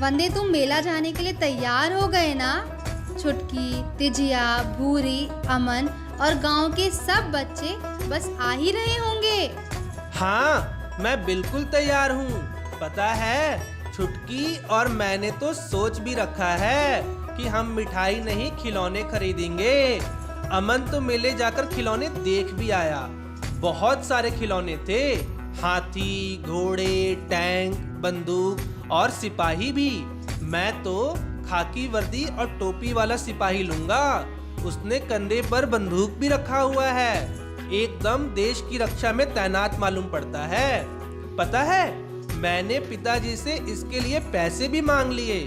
वंदे, तुम मेला जाने के लिए तैयार हो गए ना? छुटकी, तिजिया, भूरी, अमन और गांव के सब बच्चे बस आ ही रहे होंगे। हाँ, मैं बिल्कुल तैयार हूँ। पता है, छुटकी और मैंने तो सोच भी रखा है कि हम मिठाई नहीं खिलौने खरीदेंगे। अमन तो मेले जाकर खिलौने देख भी आया। बहुत सारे खिलौने थे, हाथी, घोड़े, टैंक, बंदूक और सिपाही भी। मैं तो खाकी वर्दी और टोपी वाला सिपाही लूंगा। उसने कंधे पर बंदूक भी रखा हुआ है। एकदम देश की रक्षा में तैनात मालूम पड़ता है। पता है, मैंने पिताजी से इसके लिए पैसे भी मांग लिए।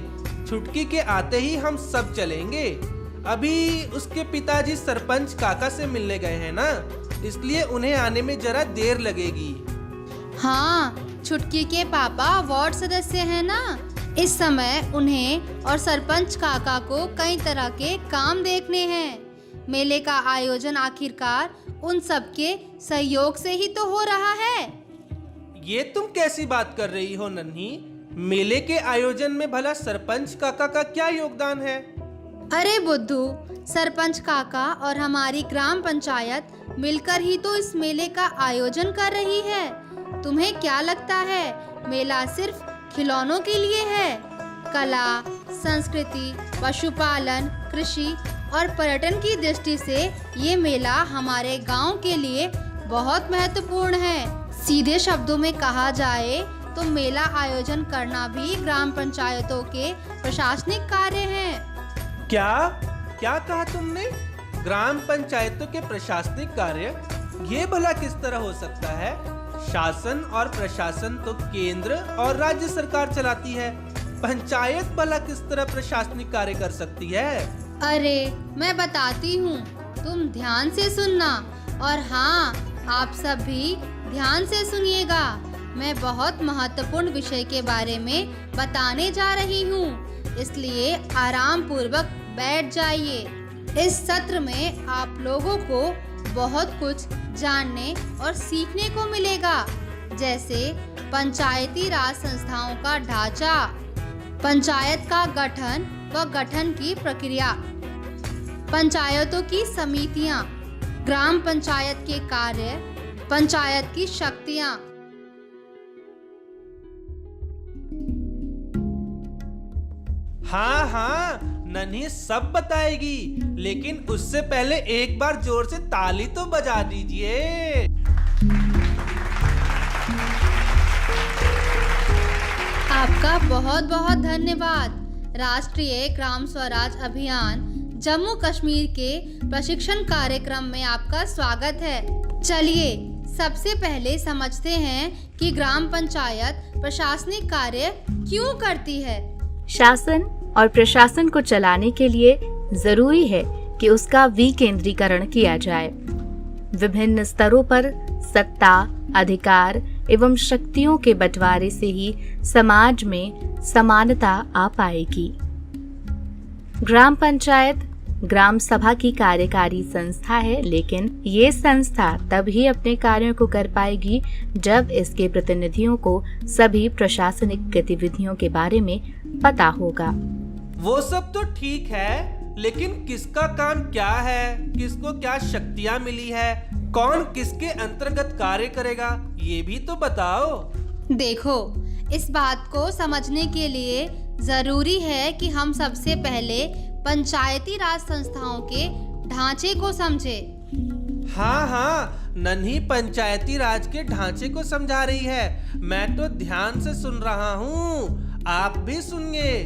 छुटकी के आते ही हम सब चलेंगे। अभी उसके पिताजी सरपंच काका से मिलने गए हैं ना, इसलिए उन्हें आने में जरा देर लगेगी। हाँ, छुटकी के पापा वार्ड सदस्य हैं ना, इस समय उन्हें और सरपंच काका को कई तरह के काम देखने हैं। मेले का आयोजन आखिरकार उन सबके सहयोग से ही तो हो रहा है। ये तुम कैसी बात कर रही हो नन्ही? मेले के आयोजन में भला सरपंच काका का क्या योगदान है? अरे बुद्धू, सरपंच काका और हमारी ग्राम पंचायत मिलकर ही तो इस मेले का आयोजन कर रही है। तुम्हें क्या लगता है मेला सिर्फ खिलौनों के लिए है? कला, संस्कृति, पशुपालन, कृषि और पर्यटन की दृष्टि से ये मेला हमारे गांव के लिए बहुत महत्वपूर्ण है। सीधे शब्दों में कहा जाए तो मेला आयोजन करना भी ग्राम पंचायतों के प्रशासनिक कार्य हैं। क्या क्या कहा तुमने? ग्राम पंचायतों के प्रशासनिक कार्य? ये भला किस तरह हो सकता है? शासन और प्रशासन तो केंद्र और राज्य सरकार चलाती है। पंचायत भला किस तरह प्रशासनिक कार्य कर सकती है? अरे मैं बताती हूँ, तुम ध्यान से सुनना। और हाँ, आप सब भी ध्यान से सुनिएगा। मैं बहुत महत्वपूर्ण विषय के बारे में बताने जा रही हूँ, इसलिए आराम पूर्वक बैठ जाइए। इस सत्र में आप लोगों को बहुत कुछ जानने और सीखने को मिलेगा, जैसे पंचायती राज संस्थाओं का ढांचा, पंचायत का गठन व गठन की प्रक्रिया, पंचायतों की समितियां, ग्राम पंचायत के कार्य, पंचायत की शक्तियां। हाँ हाँ, नन्ही सब बताएगी, लेकिन उससे पहले एक बार जोर से ताली तो बजा दीजिए। आपका बहुत बहुत धन्यवाद। राष्ट्रीय ग्राम स्वराज अभियान जम्मू कश्मीर के प्रशिक्षण कार्यक्रम में आपका स्वागत है। चलिए सबसे पहले समझते हैं कि ग्राम पंचायत प्रशासनिक कार्य क्यों करती है। शासन और प्रशासन को चलाने के लिए जरूरी है कि उसका विकेंद्रीकरण किया जाए। विभिन्न स्तरों पर सत्ता, अधिकार एवं शक्तियों के बंटवारे से ही समाज में समानता आ पाएगी। ग्राम पंचायत ग्राम सभा की कार्यकारी संस्था है, लेकिन ये संस्था तभी अपने कार्यों को कर पाएगी जब इसके प्रतिनिधियों को सभी प्रशासनिक गतिविधियों के बारे में पता होगा। वो सब तो ठीक है, लेकिन किसका काम क्या है, किसको क्या शक्तियाँ मिली है, कौन किसके अंतर्गत कार्य करेगा, ये भी तो बताओ। देखो, इस बात को समझने के लिए जरूरी है कि हम सबसे पहले पंचायती राज संस्थाओं के ढांचे को समझें। हाँ हाँ, नन्ही पंचायती राज के ढांचे को समझा रही है। मैं तो ध्यान से सुन रहा हूँ, आप भी सुनिए।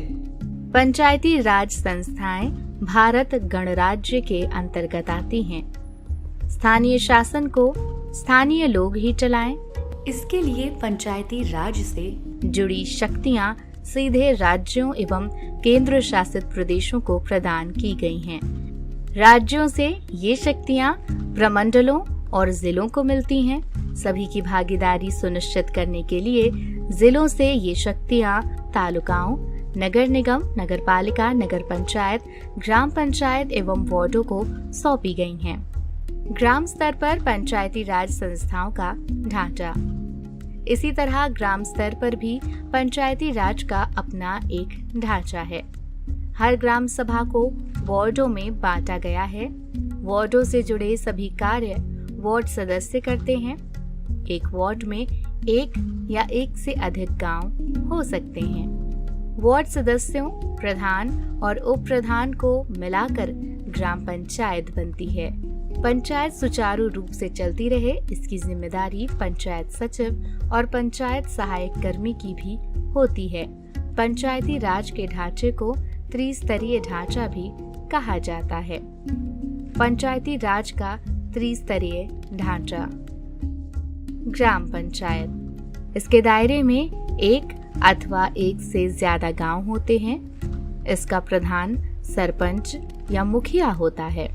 पंचायती राज संस्थाएं भारत गणराज्य के अंतर्गत आती हैं। स्थानीय शासन को स्थानीय लोग ही चलाएं। इसके लिए पंचायती राज से जुड़ी शक्तियां सीधे राज्यों एवं केंद्र शासित प्रदेशों को प्रदान की गई हैं। राज्यों से ये शक्तियां प्रमंडलों और जिलों को मिलती हैं। सभी की भागीदारी सुनिश्चित करने के लिए जिलों से ये शक्तियां तालुकाओं, नगर निगम, नगर पालिका, नगर पंचायत, ग्राम पंचायत एवं वार्डों को सौंपी गई हैं। ग्राम स्तर पर पंचायती राज संस्थाओं का ढांचा। इसी तरह ग्राम स्तर पर भी पंचायती राज का अपना एक ढांचा है। हर ग्राम सभा को वार्डों में बांटा गया है। वार्डों से जुड़े सभी कार्य वार्ड सदस्य करते हैं। एक वार्ड में एक या एक से अधिक गांव हो सकते हैं। वार्ड सदस्यों, प्रधान और उप प्रधान को मिलाकर ग्राम पंचायत बनती है। पंचायत सुचारू रूप से चलती रहे, इसकी जिम्मेदारी पंचायत सचिव और पंचायत सहायक कर्मी की भी होती है। पंचायती राज के ढांचे को त्रिस्तरीय ढांचा भी कहा जाता है। पंचायती राज का त्रिस्तरीय ढांचा। ग्राम पंचायत, इसके दायरे में एक अथवा एक से ज्यादा गांव होते हैं। इसका प्रधान सरपंच या मुखिया होता है।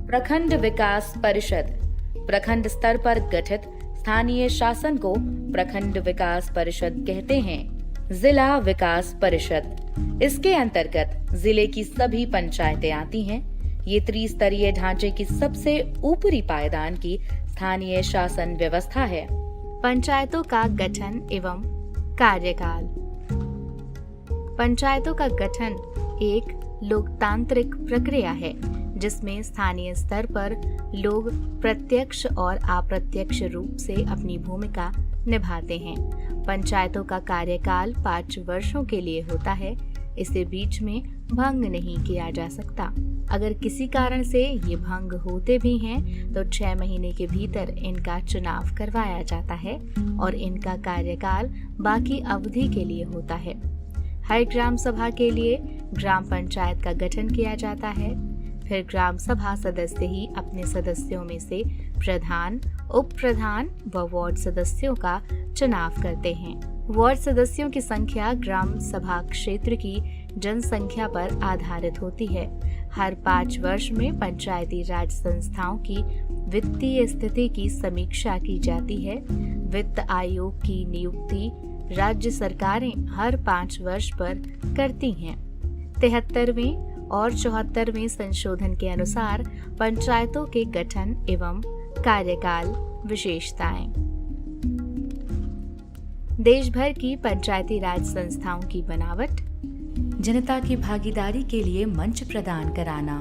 प्रखंड विकास परिषद, प्रखंड स्तर पर गठित स्थानीय शासन को प्रखंड विकास परिषद कहते हैं। जिला विकास परिषद, इसके अंतर्गत जिले की सभी पंचायतें आती हैं। ये त्रिस्तरीय ढांचे की सबसे ऊपरी पायदान की स्थानीय शासन व्यवस्था है। पंचायतों का गठन एवं कार्यकाल। पंचायतों का गठन एक लोकतांत्रिक प्रक्रिया है जिसमें स्थानीय स्तर पर लोग प्रत्यक्ष और अप्रत्यक्ष रूप से अपनी भूमिका निभाते हैं। पंचायतों का कार्यकाल 5 वर्षों के लिए होता है। इसे बीच में भंग नहीं किया जा सकता। अगर किसी कारण से ये भंग होते भी हैं तो 6 महीने के भीतर इनका चुनाव करवाया जाता है और इनका कार्यकाल बाकी अवधि के लिए होता है। हर ग्राम सभा के लिए ग्राम पंचायत का गठन किया जाता है। फिर ग्राम सभा सदस्य ही अपने सदस्यों में से प्रधान, उप प्रधान व वार्ड सदस्यों का चुनाव करते हैं। वार्ड सदस्यों की संख्या ग्राम सभा क्षेत्र की जनसंख्या पर आधारित होती है। हर 5 वर्ष में पंचायती राज संस्थाओं की वित्तीय स्थिति की समीक्षा की जाती है। वित्त आयोग की नियुक्ति राज्य सरकारें हर 5 वर्ष पर करती हैं। 73वें और 74वें संशोधन के अनुसार पंचायतों के गठन एवं कार्यकाल विशेषताएं। देश भर की पंचायती राज संस्थाओं की बनावट। जनता की भागीदारी के लिए मंच प्रदान कराना।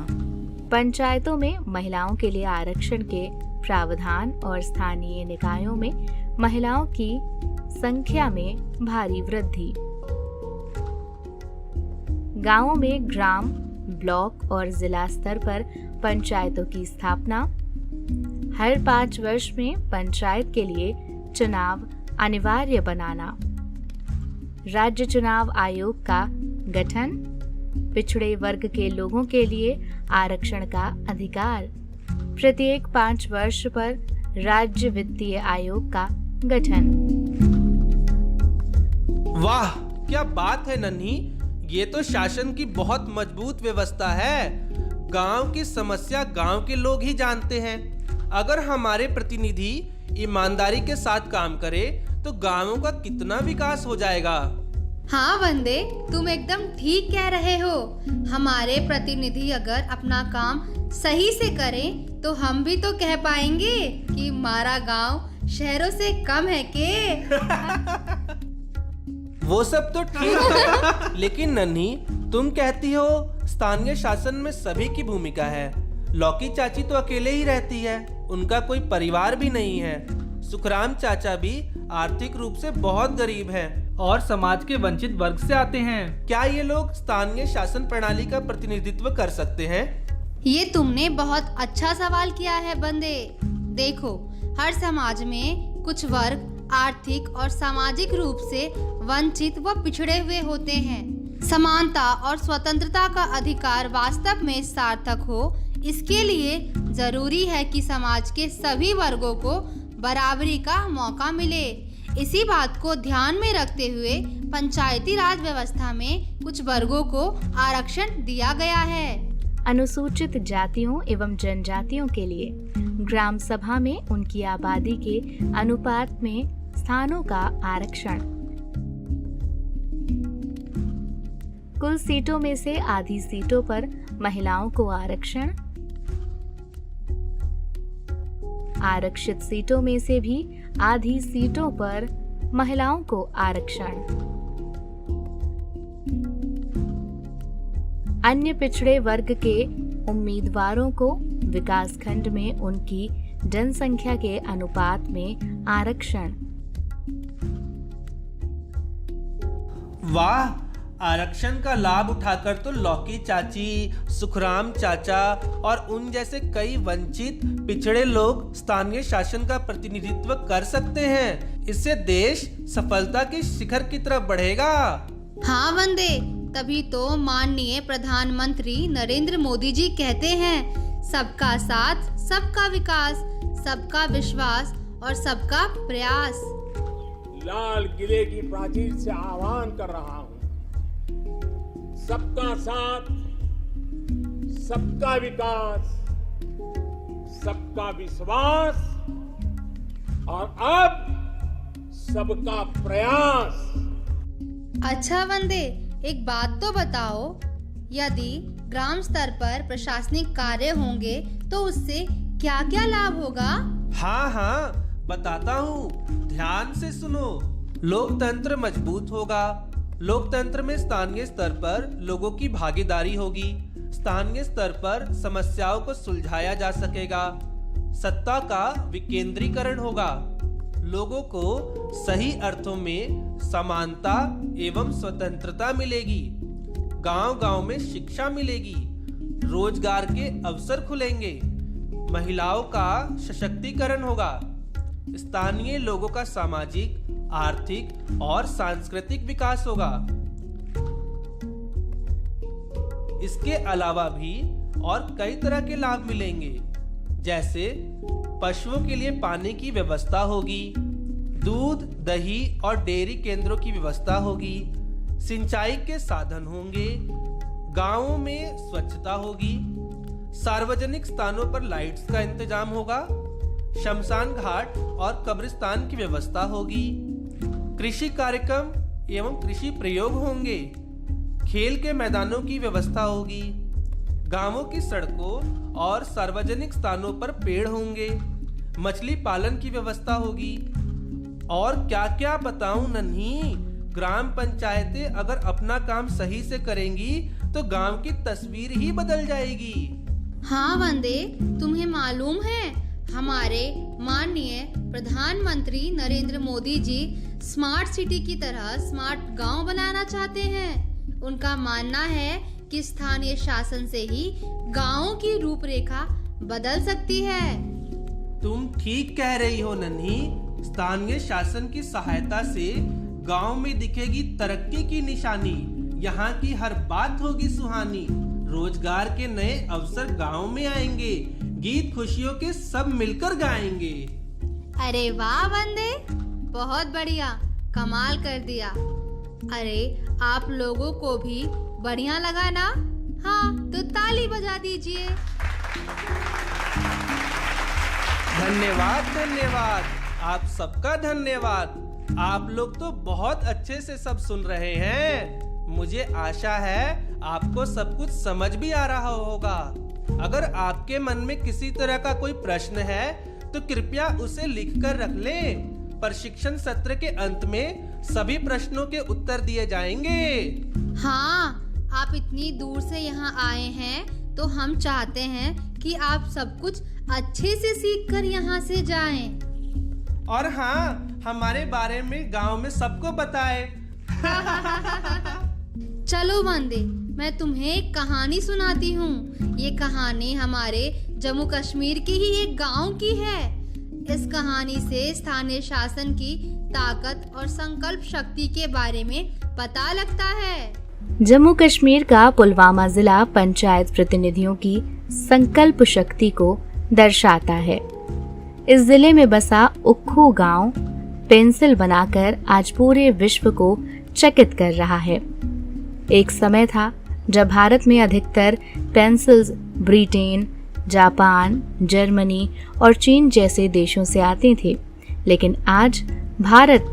पंचायतों में महिलाओं के लिए आरक्षण के प्रावधान और स्थानीय निकायों में महिलाओं की संख्या में भारी वृद्धि। गांवों में ग्राम, ब्लॉक और जिला स्तर पर पंचायतों की स्थापना। हर 5 वर्ष में पंचायत के लिए चुनाव अनिवार्य बनाना। राज्य चुनाव आयोग का गठन। पिछड़े वर्ग के लोगों के लिए आरक्षण का अधिकार। प्रत्येक 5 वर्ष पर राज्य वित्तीय आयोग का गठन। वाह, क्या बात है नन्ही, ये तो शासन की बहुत मजबूत व्यवस्था है। गांव की समस्या गांव के लोग ही जानते हैं। अगर हमारे प्रतिनिधि ईमानदारी के साथ काम करे तो गांवों का कितना विकास हो जाएगा। हाँ वंदे, तुम एकदम ठीक कह रहे हो। हमारे प्रतिनिधि अगर अपना काम सही से करें तो हम भी तो कह पाएंगे कि हमारा गांव शहरों से कम है के। वो सब तो ठीक है, लेकिन नन्ही, तुम कहती हो स्थानीय शासन में सभी की भूमिका है। लौकी चाची तो अकेले ही रहती है, उनका कोई परिवार भी नहीं है। सुखराम चाचा भी आर्थिक रूप से बहुत गरीब हैं और समाज के वंचित वर्ग से आते हैं। क्या ये लोग स्थानीय शासन प्रणाली का प्रतिनिधित्व कर सकते हैं? ये तुमने बहुत अच्छा सवाल किया है बंदे। देखो, हर समाज में कुछ वर्ग आर्थिक और सामाजिक रूप से वंचित व पिछड़े हुए होते हैं। समानता और स्वतंत्रता का अधिकार वास्तव में सार्थक हो, इसके लिए जरूरी है कि समाज के सभी वर्गों को बराबरी का मौका मिले। इसी बात को ध्यान में रखते हुए पंचायती राज व्यवस्था में कुछ वर्गों को आरक्षण दिया गया है। अनुसूचित जातियों एवं जनजातियों के लिए ग्राम सभा में उनकी आबादी के अनुपात में स्थानों का आरक्षण। कुल सीटों में से आधी सीटों पर महिलाओं को आरक्षण। आरक्षित सीटों में से भी आधी सीटों पर महिलाओं को आरक्षण। अन्य पिछड़े वर्ग के उम्मीदवारों को विकासखंड में उनकी जनसंख्या के अनुपात में आरक्षण। वाह, आरक्षण का लाभ उठाकर तो लौकी चाची, सुखराम चाचा और उन जैसे कई वंचित पिछड़े लोग स्थानीय शासन का प्रतिनिधित्व कर सकते हैं। इससे देश सफलता के शिखर की तरफ बढ़ेगा। हाँ वंदे, तभी तो माननीय प्रधानमंत्री नरेंद्र मोदी जी कहते हैं, सबका साथ, सबका विकास, सबका विश्वास और सबका प्रयास। लाल किले की प्राचीर से आह्वान कर रहा हूं, सबका साथ, सबका विकास, सबका विश्वास और अब सबका प्रयास। अच्छा वंदे, एक बात तो बताओ, यदि ग्राम स्तर पर प्रशासनिक कार्य होंगे तो उससे क्या क्या लाभ होगा? हाँ हाँ, बताता हूँ, ध्यान से सुनो। लोकतंत्र मजबूत होगा। लोकतंत्र में स्थानीय स्तर पर लोगों की भागीदारी होगी। स्थानीय स्तर पर समस्याओं को सुलझाया जा सकेगा। सत्ता का विकेंद्रीकरण होगा। लोगों को सही अर्थों में समानता एवं स्वतंत्रता मिलेगी। गांव-गांव में शिक्षा मिलेगी। रोजगार के अवसर खुलेंगे। महिलाओं का सशक्तिकरण होगा। स्थानीय लोगों का सामाजिक, आर्थिक और सांस्कृतिक विकास होगा। इसके अलावा भी और कई तरह के लाभ मिलेंगे, जैसे पशुओं के लिए पानी की व्यवस्था होगी, दूध, दही और डेयरी केंद्रों की व्यवस्था होगी, सिंचाई के साधन होंगे, गांवों में स्वच्छता होगी, सार्वजनिक स्थानों पर लाइट्स का इंतजाम होगा, शमशान घाट और कब्रिस्तान की व्यवस्था होगी, कृषि कार्यक्रम एवं कृषि प्रयोग होंगे, खेल के मैदानों की व्यवस्था होगी, गांवों की सड़कों और सार्वजनिक स्थानों पर पेड़ होंगे, मछली पालन की व्यवस्था होगी। और क्या क्या बताऊं नन्ही, ग्राम पंचायतें अगर अपना काम सही से करेंगी तो गांव की तस्वीर ही बदल जाएगी। हाँ वंदे, तुम्हें मालूम है हमारे माननीय प्रधानमंत्री नरेंद्र मोदी जी स्मार्ट सिटी की तरह स्मार्ट गांव बनाना चाहते हैं। उनका मानना है कि स्थानीय शासन से ही गांवों की रूपरेखा बदल सकती है। तुम ठीक कह रही हो नन्ही, स्थानीय शासन की सहायता से गांव में दिखेगी तरक्की की निशानी। यहाँ की हर बात होगी सुहानी। रोजगार के नए अवसर गांव में आएंगे। गीत खुशियों के सब मिलकर गाएंगे। अरे वाह वंदे, बहुत बढ़िया, कमाल कर दिया। अरे आप लोगों को भी बढ़िया लगा ना? हाँ तो ताली बजा दीजिए। धन्यवाद धन्यवाद, आप सबका धन्यवाद। आप लोग तो बहुत अच्छे से सब सुन रहे हैं। मुझे आशा है आपको सब कुछ समझ भी आ रहा होगा। अगर आपके मन में किसी तरह का कोई प्रश्न है तो कृपया उसे लिखकर रख लें। प्रशिक्षण सत्र के अंत में सभी प्रश्नों के उत्तर दिए जाएंगे। हाँ, आप इतनी दूर से यहाँ आए हैं तो हम चाहते हैं कि आप सब कुछ अच्छे से सीखकर यहाँ से जाएं। और हाँ, हमारे बारे में गांव में सबको बताएं। चलो वंदे, मैं तुम्हें एक कहानी सुनाती हूँ। ये कहानी हमारे जम्मू कश्मीर के ही एक गांव की है। इस कहानी से स्थानीय शासन की ताकत और संकल्प शक्ति के बारे में पता लगता है। जम्मू कश्मीर का पुलवामा जिला पंचायत प्रतिनिधियों की संकल्प शक्ति को दर्शाता है। इस जिले में बसा उक्खू गांव पेंसिल बनाकर आज पूरे विश्व को चकित कर रहा है। एक समय था जब भारत में अधिकतर पेंसिल्स ब्रिटेन, जापान, जर्मनी और चीन जैसे देशों से आते थे, लेकिन आज भारत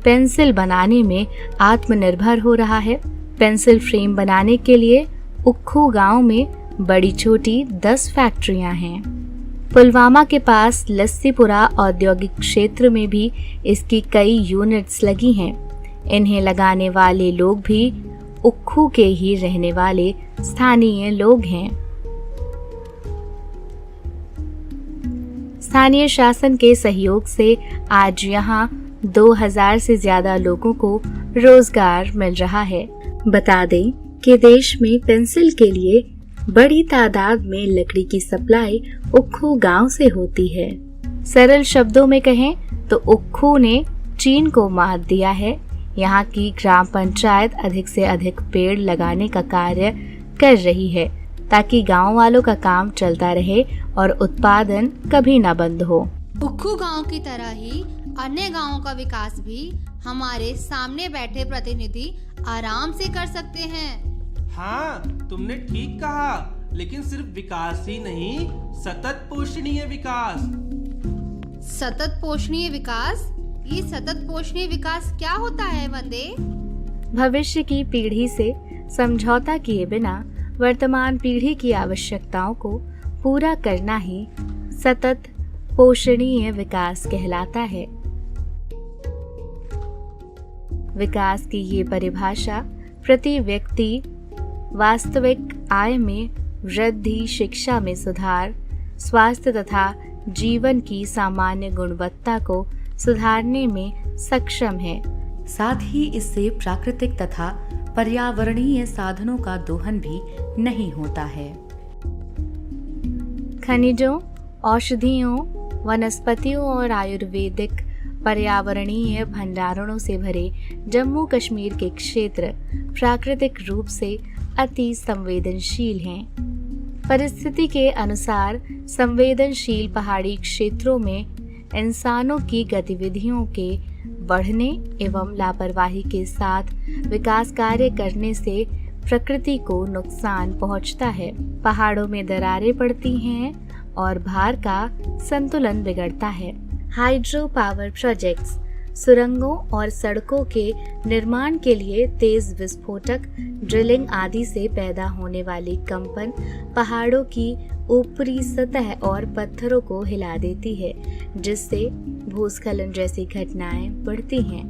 पेंसिल बनाने में आत्मनिर्भर हो रहा है। पेंसिल फ्रेम बनाने के लिए उक्खू गांव में बड़ी छोटी 10 फैक्ट्रियां हैं। पुलवामा के पास लस्सीपुरा औद्योगिक क्षेत्र में भी इसकी कई यूनिट्स लगी हैं। इन्हें लगाने वाले लोग भी उक्खू के ही रहने वाले स्थानीय लोग हैं। स्थानीय शासन के सहयोग से आज यहाँ 2000 से ज्यादा लोगों को रोजगार मिल रहा है। बता दें कि देश में पेंसिल के लिए बड़ी तादाद में लकड़ी की सप्लाई उक्खू गांव से होती है। सरल शब्दों में कहें तो उक्खू ने चीन को मात दिया है। यहाँ की ग्राम पंचायत अधिक से अधिक पेड़ लगाने का कार्य कर रही है ताकि गांव वालों का काम चलता रहे और उत्पादन कभी न बंद हो। उक्खू गांव की तरह ही अन्य गांवों का विकास भी हमारे सामने बैठे प्रतिनिधि आराम से कर सकते हैं। हाँ, तुमने ठीक कहा, लेकिन सिर्फ विकास ही नहीं, सतत पोषणीय विकास। सतत पोषणीय विकास? ये सतत पोषणीय विकास क्या होता है वंदे? भविष्य की पीढ़ी से समझौता किए बिना वर्तमान पीढ़ी की आवश्यकताओं को पूरा करना ही सतत पोषणीय विकास कहलाता है। विकास की ये परिभाषा प्रति व्यक्ति वास्तविक आय में वृद्धि, शिक्षा में सुधार, स्वास्थ्य तथा जीवन की सामान्य गुणवत्ता को सुधारने में सक्षम है। साथ ही इससे प्राकृतिक तथा पर्यावरणीय साधनों का दोहन भी नहीं होता है। खनिजों, औषधियों, वनस्पतियों और आयुर्वेदिक पर्यावरणीय भंडारणों से भरे जम्मू कश्मीर के क्षेत्र प्राकृतिक रूप से अति संवेदनशील हैं। परिस्थिति के अनुसार संवेदनशील पहाड़ी क्षेत्रों में इंसानों की गतिविधियों के बढ़ने एवं लापरवाही के साथ विकास कार्य करने से प्रकृति को नुकसान पहुंचता है। पहाड़ों में दरारें पड़ती हैं और भार का संतुलन बिगड़ता है। हाइड्रो पावर प्रोजेक्ट्स, सुरंगों और सड़कों के निर्माण के लिए तेज विस्फोटक, ड्रिलिंग आदि से पैदा होने वाली कंपन पहाड़ों की ऊपरी सतह और पत्थरों को हिला देती है, जिससे भूस्खलन जैसी घटनाएं बढ़ती हैं।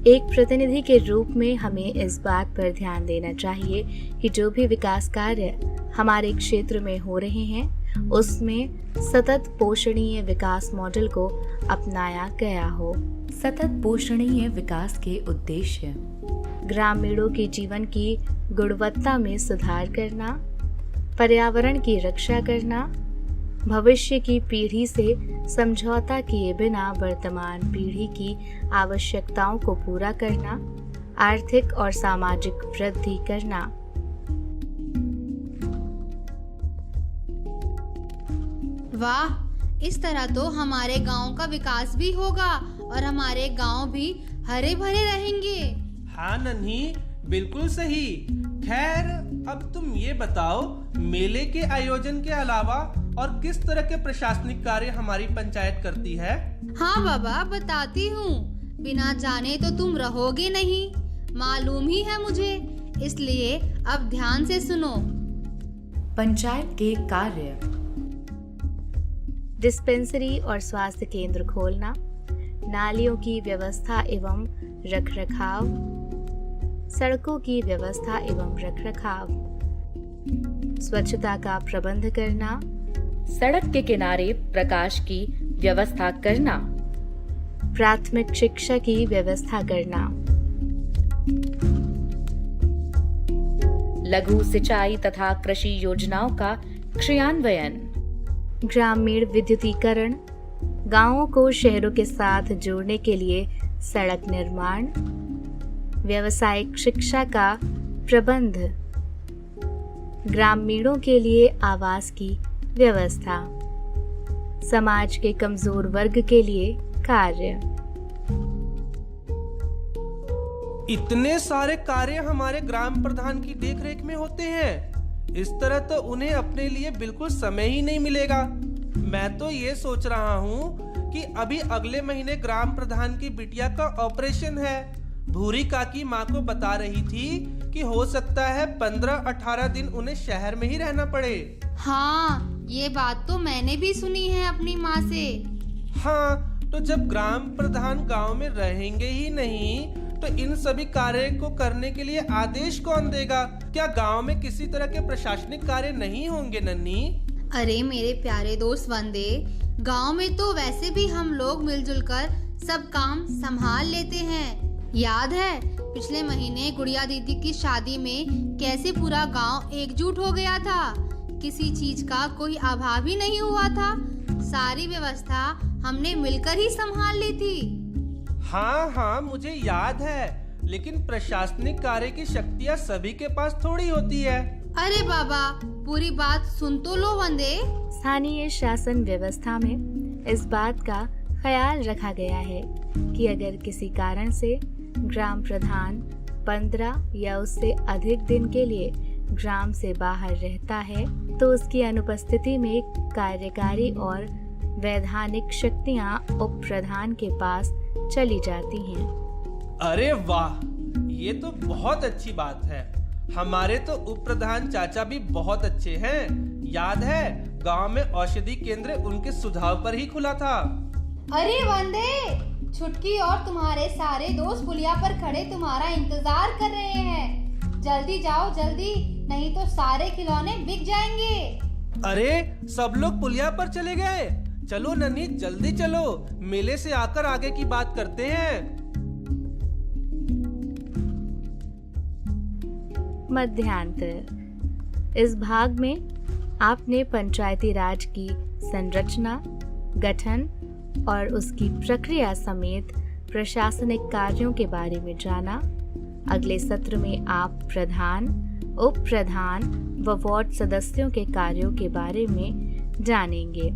एक प्रतिनिधि के रूप में हमें इस बात पर ध्यान देना चाहिए कि जो भी विकास कार्य हमारे क्षेत्र में हो रहे हैं उसमें सतत पोषणीय विकास मॉडल को अपनाया गया हो। सतत पोषणीय विकास के उद्देश्य: ग्रामीणों के जीवन की गुणवत्ता में सुधार करना, पर्यावरण की रक्षा करना, भविष्य की पीढ़ी से समझौता किए बिना वर्तमान पीढ़ी की आवश्यकताओं को पूरा करना, आर्थिक और सामाजिक वृद्धि करना। वाह, इस तरह तो हमारे गांव का विकास भी होगा और हमारे गांव भी हरे भरे रहेंगे। हाँ नन्ही, बिल्कुल सही। खैर, अब तुम ये बताओ, मेले के आयोजन के अलावा और किस तरह के प्रशासनिक कार्य हमारी पंचायत करती है? हाँ बाबा, बताती हूँ। बिना जाने तो तुम रहोगे नहीं, मालूम ही है मुझे, इसलिए अब ध्यान से सुनो। पंचायत के कार्य: डिस्पेंसरी और स्वास्थ्य केंद्र खोलना, नालियों की व्यवस्था एवं रखरखाव, सड़कों की व्यवस्था एवं रखरखाव, स्वच्छता का प्रबंध करना, सड़क के किनारे प्रकाश की व्यवस्था करना, प्राथमिक शिक्षा की व्यवस्था करना, लघु सिंचाई तथा कृषि योजनाओं का क्रियान्वयन, ग्रामीण विद्युतीकरण, गांवों को शहरों के साथ जोड़ने के लिए सड़क निर्माण, व्यावसायिक शिक्षा का प्रबंध, ग्रामीणों के लिए आवास की व्यवस्था, समाज के कमजोर वर्ग के लिए कार्य। इतने सारे कार्य हमारे ग्राम प्रधान की देखरेख में होते हैं। इस तरह तो उन्हें अपने लिए बिल्कुल समय ही नहीं मिलेगा। मैं तो ये सोच रहा हूँ कि अभी अगले महीने ग्राम प्रधान की बिटिया का ऑपरेशन है। भूरी काकी माँ को बता रही थी कि हो सकता है 15-18 दिन उन्हें शहर में ही रहना पड़े। हाँ, ये बात तो मैंने भी सुनी है अपनी माँ से। हाँ, तो जब ग्राम प्रधान गांव में रहेंगे ही नहीं तो इन सभी कार्य को करने के लिए आदेश कौन देगा? क्या गांव में किसी तरह के प्रशासनिक कार्य नहीं होंगे नन्ही? अरे मेरे प्यारे दोस्त वंदे, गांव में तो वैसे भी हम लोग मिलजुल कर सब काम संभाल लेते हैं। याद है पिछले महीने गुड़िया दीदी की शादी में कैसे पूरा गांव एकजुट हो गया था। किसी चीज का कोई अभाव ही नहीं हुआ था। सारी व्यवस्था हमने मिलकर ही संभाल ली थी। हाँ, मुझे याद है, लेकिन प्रशासनिक कार्य की शक्तियाँ सभी के पास थोड़ी होती है। अरे बाबा, पूरी बात सुन तो लो वंदे। स्थानीय शासन व्यवस्था में इस बात का ख्याल रखा गया है कि अगर किसी कारण से ग्राम प्रधान 15 या उससे अधिक दिन के लिए ग्राम से बाहर रहता है तो उसकी अनुपस्थिति में कार्यकारी और वैधानिक शक्तियां उप प्रधान के पास चली जाती हैं। अरे वाह, ये तो बहुत अच्छी बात है। हमारे तो उप प्रधान चाचा भी बहुत अच्छे हैं। याद है गांव में औषधि केंद्र उनके सुझाव पर ही खुला था। अरे वंदे, छुटकी और तुम्हारे सारे दोस्त पुलिया पर खड़े तुम्हारा इंतजार कर रहे हैं। जल्दी जाओ जल्दी, नहीं तो सारे खिलौने बिक जाएंगे। अरे सब लोग पुलिया पर चले गए। चलो नन्ही, जल्दी चलो, मेले से आकर आगे की बात करते हैं। मध्यांतर। इस भाग में आपने पंचायती राज की संरचना, गठन और उसकी प्रक्रिया समेत प्रशासनिक कार्यों के बारे में जाना। अगले सत्र में आप प्रधान, उप प्रधान व वार्ड सदस्यों के कार्यों के बारे में जानेंगे।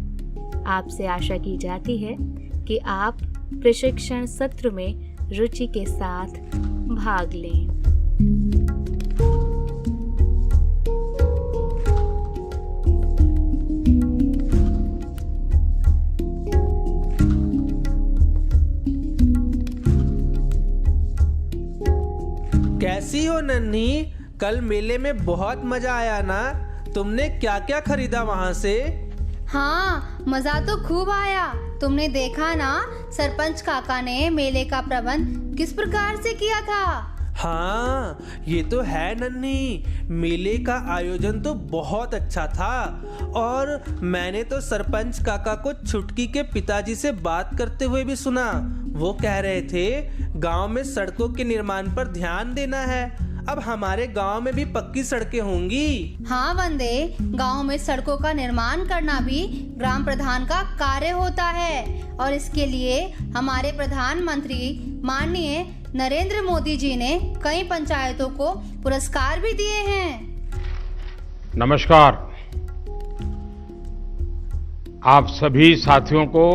आपसे आशा की जाती है कि आप प्रशिक्षण सत्र में रुचि के साथ भाग लें। कैसी हो नन्ही? कल मेले में बहुत मजा आया ना? तुमने क्या क्या खरीदा वहाँ से? हाँ, मजा तो खूब आया। तुमने देखा ना सरपंच काका ने मेले का प्रबंध किस प्रकार से किया था। हाँ, ये तो है नन्ही, मेले का आयोजन तो बहुत अच्छा था। और मैंने तो सरपंच काका को छुटकी के पिताजी से बात करते हुए भी सुना। वो कह रहे थे गांव में सड़कों के निर्माण पर ध्यान देना है। अब हमारे गांव में भी पक्की सड़कें होंगी। हाँ वंदे, गांव में सड़कों का निर्माण करना भी ग्राम प्रधान का कार्य होता है और इसके लिए हमारे प्रधानमंत्री माननीय नरेंद्र मोदी जी ने कई पंचायतों को पुरस्कार भी दिए हैं। नमस्कार, आप सभी साथियों को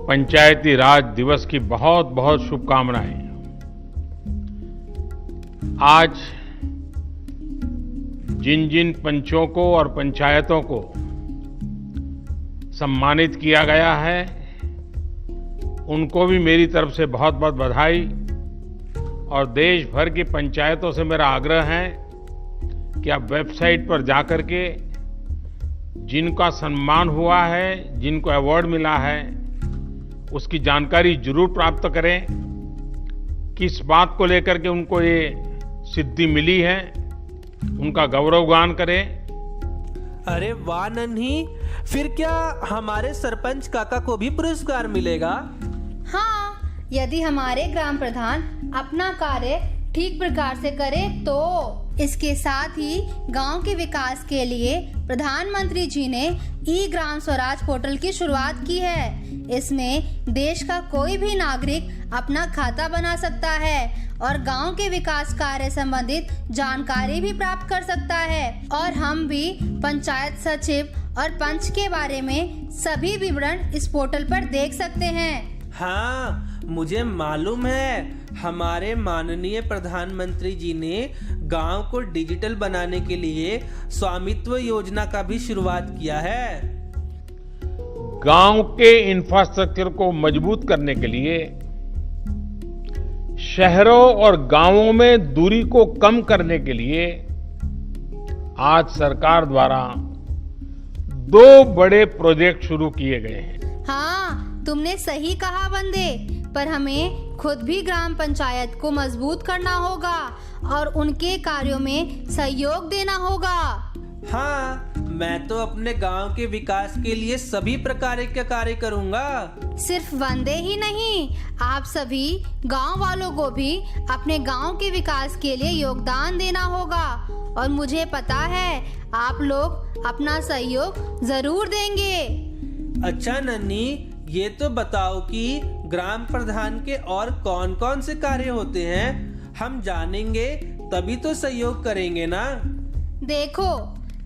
पंचायती राज दिवस की बहुत बहुत शुभकामनाएं। आज जिन जिन पंचों को और पंचायतों को सम्मानित किया गया है उनको भी मेरी तरफ से बहुत बहुत बधाई। और देश भर की पंचायतों से मेरा आग्रह है कि आप वेबसाइट पर जाकर के जिनका सम्मान हुआ है, जिनको अवार्ड मिला है, उसकी जानकारी जरूर प्राप्त करें। किस बात को लेकर के उनको ये सिद्धि मिली है, उनका गौरवगान करें। अरे वाह नन्ही, फिर क्या हमारे सरपंच काका को भी पुरस्कार मिलेगा? हाँ, यदि हमारे ग्राम प्रधान अपना कार्य ठीक प्रकार से करे तो। इसके साथ ही गांव के विकास के लिए प्रधानमंत्री जी ने ई ग्राम स्वराज पोर्टल की शुरुआत की है। इसमें देश का कोई भी नागरिक अपना खाता बना सकता है और गांव के विकास कार्य संबंधित जानकारी भी प्राप्त कर सकता है। और हम भी पंचायत सचिव और पंच के बारे में सभी विवरण इस पोर्टल पर देख सकते हैं। हाँ, मुझे मालूम है। हमारे माननीय प्रधानमंत्री जी ने गांव को डिजिटल बनाने के लिए स्वामित्व योजना का भी शुरुआत किया है। गांव के इंफ्रास्ट्रक्चर को मजबूत करने के लिए, शहरों और गांवों में दूरी को कम करने के लिए आज सरकार द्वारा 2 बड़े प्रोजेक्ट शुरू किए गए हैं। हाँ, तुमने सही कहा बंदे, पर हमें खुद भी ग्राम पंचायत को मजबूत करना होगा और उनके कार्यों में सहयोग देना होगा। हाँ, मैं तो अपने गांव के विकास के लिए सभी प्रकार के कार्य करूंगा। सिर्फ वंदे ही नहीं, आप सभी गांव वालों को भी अपने गांव के विकास के लिए योगदान देना होगा और मुझे पता है आप लोग अपना सहयोग जरूर देंगे। अच्छा नन्ही, ये तो बताओ कि ग्राम प्रधान के और कौन कौन से कार्य होते हैं? हम जानेंगे तभी तो सहयोग करेंगे ना। देखो,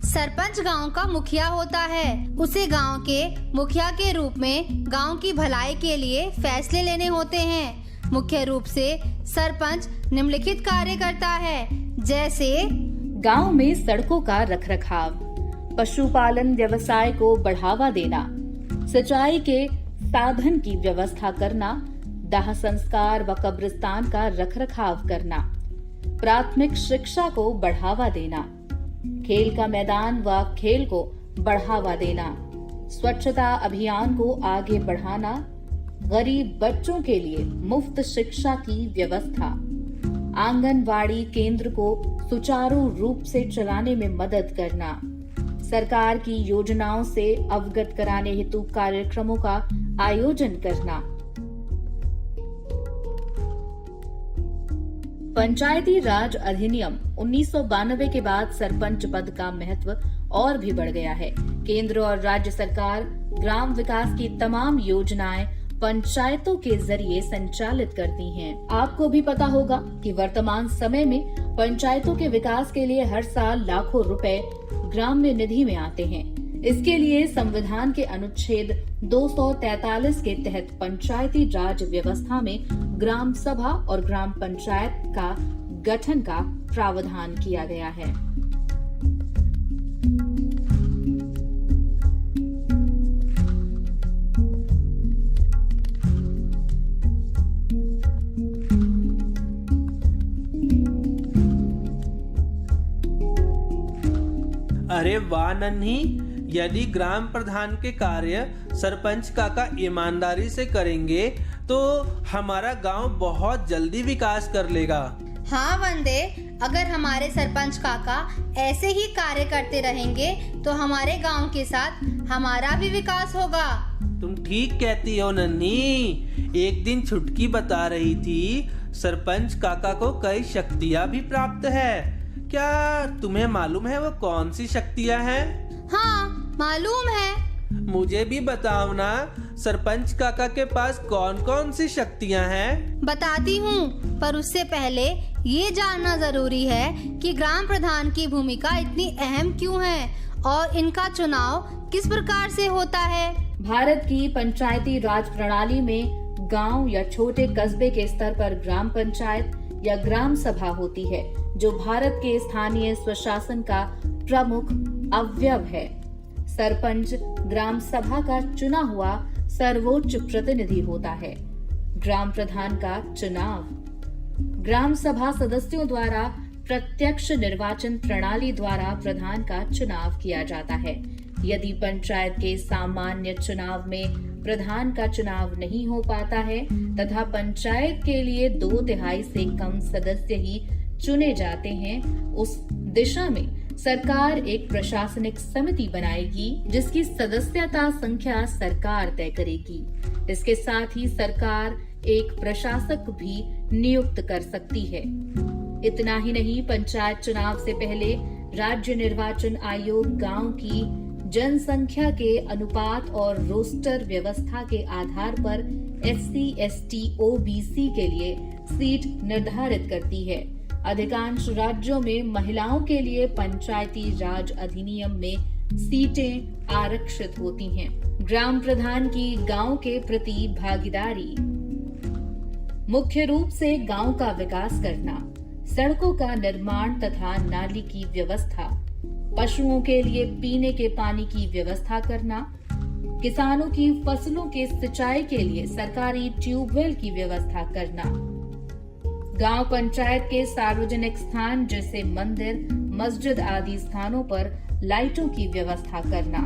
सरपंच गांव का मुखिया होता है। उसे गांव के मुखिया के रूप में गांव की भलाई के लिए फैसले लेने होते हैं। मुख्य रूप से सरपंच निम्नलिखित कार्य करता है, जैसे गांव में सड़कों का रखरखाव, पशुपालन व्यवसाय को बढ़ावा देना, सिंचाई के साधन की व्यवस्था करना, दाह संस्कार व कब्रिस्तान का रखरखाव करना, प्राथमिक शिक्षा को बढ़ावा देना, खेल का मैदान व खेल को बढ़ावा देना, स्वच्छता अभियान को आगे बढ़ाना, गरीब बच्चों के लिए मुफ्त शिक्षा की व्यवस्था, आंगनवाड़ी केंद्र को सुचारू रूप से चलाने में मदद करना, सरकार की योजनाओं से अवगत कराने हेतु कार्यक्रमों का आयोजन करना। पंचायती राज अधिनियम 1992 के बाद सरपंच पद का महत्व और भी बढ़ गया है। केंद्र और राज्य सरकार ग्राम विकास की तमाम योजनाएं पंचायतों के जरिए संचालित करती हैं। आपको भी पता होगा कि वर्तमान समय में पंचायतों के विकास के लिए हर साल लाखों रुपए ग्राम्य निधि में आते हैं। इसके लिए संविधान के अनुच्छेद 243 के तहत पंचायती राज व्यवस्था में ग्राम सभा और ग्राम पंचायत का गठन का प्रावधान किया गया है। अरे वाह नन्ही, यदि ग्राम प्रधान के कार्य सरपंच काका ईमानदारी से करेंगे तो हमारा गांव बहुत जल्दी विकास कर लेगा। हाँ वंदे, अगर हमारे सरपंच काका ऐसे ही कार्य करते रहेंगे तो हमारे गांव के साथ हमारा भी विकास होगा। तुम ठीक कहती हो नन्ही। एक दिन छुटकी बता रही थी सरपंच काका को कई शक्तियाँ भी प्राप्त है। क्या तुम्हें मालूम है वो कौन सी शक्तियाँ हैं? हाँ, मालूम है। मुझे भी बताओ ना, सरपंच काका के पास कौन कौन सी शक्तियाँ हैं? बताती हूँ, पर उससे पहले ये जानना जरूरी है कि ग्राम प्रधान की भूमिका इतनी अहम क्यों है और इनका चुनाव किस प्रकार से होता है। भारत की पंचायती राज प्रणाली में गांव या छोटे कस्बे के स्तर पर ग्राम पंचायत या ग्राम सभा होती है, जो भारत के स्थानीय स्वशासन का प्रमुख अवयव है। सरपंच ग्राम सभा का चुना हुआ सर्वोच्च प्रतिनिधि होता है। ग्राम प्रधान का चुनाव ग्राम सभा सदस्यों द्वारा प्रत्यक्ष निर्वाचन प्रणाली द्वारा प्रधान का चुनाव किया जाता है। यदि पंचायत के सामान्य चुनाव में प्रधान का चुनाव नहीं हो पाता है तथा पंचायत के लिए 2/3 से कम सदस्य ही चुने जाते हैं, उस दिशा में सरकार एक प्रशासनिक समिति बनाएगी जिसकी सदस्यता संख्या सरकार तय करेगी। इसके साथ ही सरकार एक प्रशासक भी नियुक्त कर सकती है। इतना ही नहीं, पंचायत चुनाव से पहले राज्य निर्वाचन आयोग गांव की जनसंख्या के अनुपात और रोस्टर व्यवस्था के आधार पर SC, ST, OBC के लिए सीट निर्धारित करती है। अधिकांश राज्यों में महिलाओं के लिए पंचायती राज अधिनियम में सीटें आरक्षित होती हैं। ग्राम प्रधान की गांव के प्रति भागीदारी मुख्य रूप से गांव का विकास करना, सड़कों का निर्माण तथा नाली की व्यवस्था, पशुओं के लिए पीने के पानी की व्यवस्था करना, किसानों की फसलों के सिंचाई के लिए सरकारी ट्यूबवेल की व्यवस्था करना, गांव पंचायत के सार्वजनिक स्थान जैसे मंदिर, मस्जिद आदि स्थानों पर लाइटों की व्यवस्था करना,